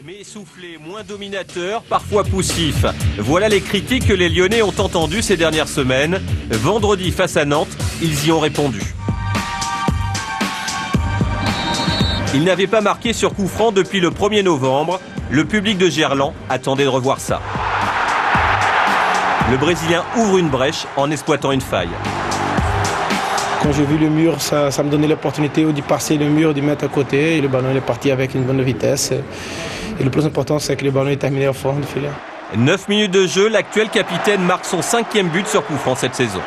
Mais essoufflé, moins dominateur, parfois poussif. Voilà les critiques que les Lyonnais ont entendues ces dernières semaines. Vendredi face à Nantes, ils y ont répondu. Ils n'avaient pas marqué sur coup franc depuis le 1er novembre. Le public de Gerland attendait de revoir ça. Le Brésilien ouvre une brèche en exploitant une faille. Quand j'ai vu le mur, ça me donnait l'opportunité d'y passer le mur, d'y mettre à côté. Et le ballon est parti avec une bonne vitesse. Et le plus important, c'est que le ballon est terminé au fond du filet. 9 minutes de jeu, l'actuel capitaine marque son 5e but sur coup franc cette saison.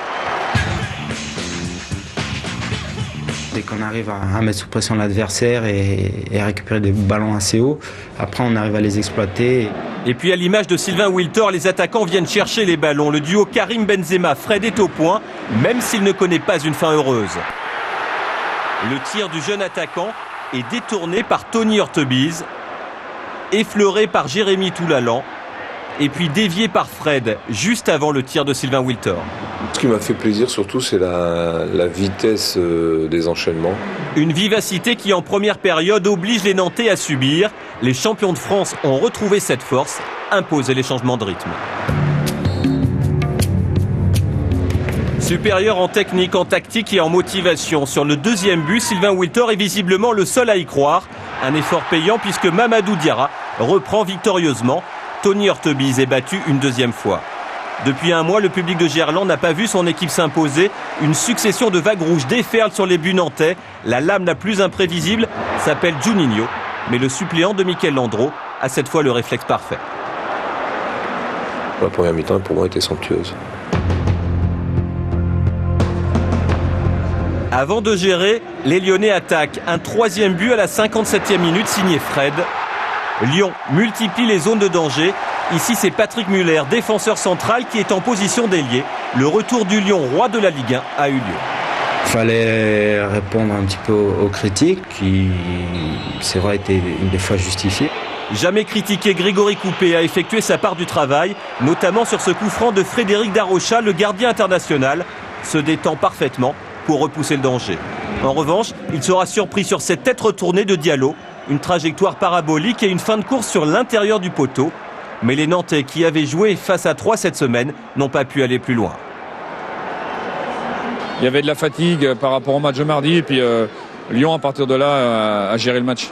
Dès qu'on arrive à mettre sous pression l'adversaire et à récupérer des ballons assez hauts, après on arrive à les exploiter. Et puis à l'image de Sylvain Wiltord, les attaquants viennent chercher les ballons. Le duo Karim Benzema-Fred est au point, même s'il ne connaît pas une fin heureuse. Le tir du jeune attaquant est détourné par Tony Hortebise, effleuré par Jérémy Toulalan, et puis dévié par Fred, juste avant le tir de Sylvain Wiltord. Ce qui m'a fait plaisir surtout, c'est la vitesse des enchaînements. Une vivacité qui en première période oblige les Nantais à subir. Les champions de France ont retrouvé cette force, imposer les changements de rythme. Supérieur en technique, en tactique et en motivation. Sur le 2e but, Sylvain Wiltord est visiblement le seul à y croire. Un effort payant puisque Mamadou Diarra reprend victorieusement. Tony Hortebise est battu une 2e fois. Depuis un mois, le public de Gerland n'a pas vu son équipe s'imposer. Une succession de vagues rouges déferle sur les buts nantais. La lame la plus imprévisible s'appelle Juninho. Mais le suppléant de Mikel Landreau a cette fois le réflexe parfait. La première mi-temps, pour moi, était somptueuse. Avant de gérer, les Lyonnais attaquent. Un 3e but à la 57e minute signé Fred. Lyon multiplie les zones de danger. Ici, c'est Patrick Muller, défenseur central, qui est en position d'ailier. Le retour du Lyon, roi de la Ligue 1, a eu lieu. Il fallait répondre un petit peu aux critiques qui, c'est vrai, étaient des fois justifiées. Jamais critiqué, Grégory Coupé a effectué sa part du travail, notamment sur ce coup franc de Frédéric Darocha, le gardien international, se détend parfaitement pour repousser le danger. En revanche, il sera surpris sur cette tête retournée de Diallo, une trajectoire parabolique et une fin de course sur l'intérieur du poteau. Mais les Nantais qui avaient joué face à 3 cette semaine n'ont pas pu aller plus loin. Il y avait de la fatigue par rapport au match de mardi et puis Lyon à partir de là a géré le match.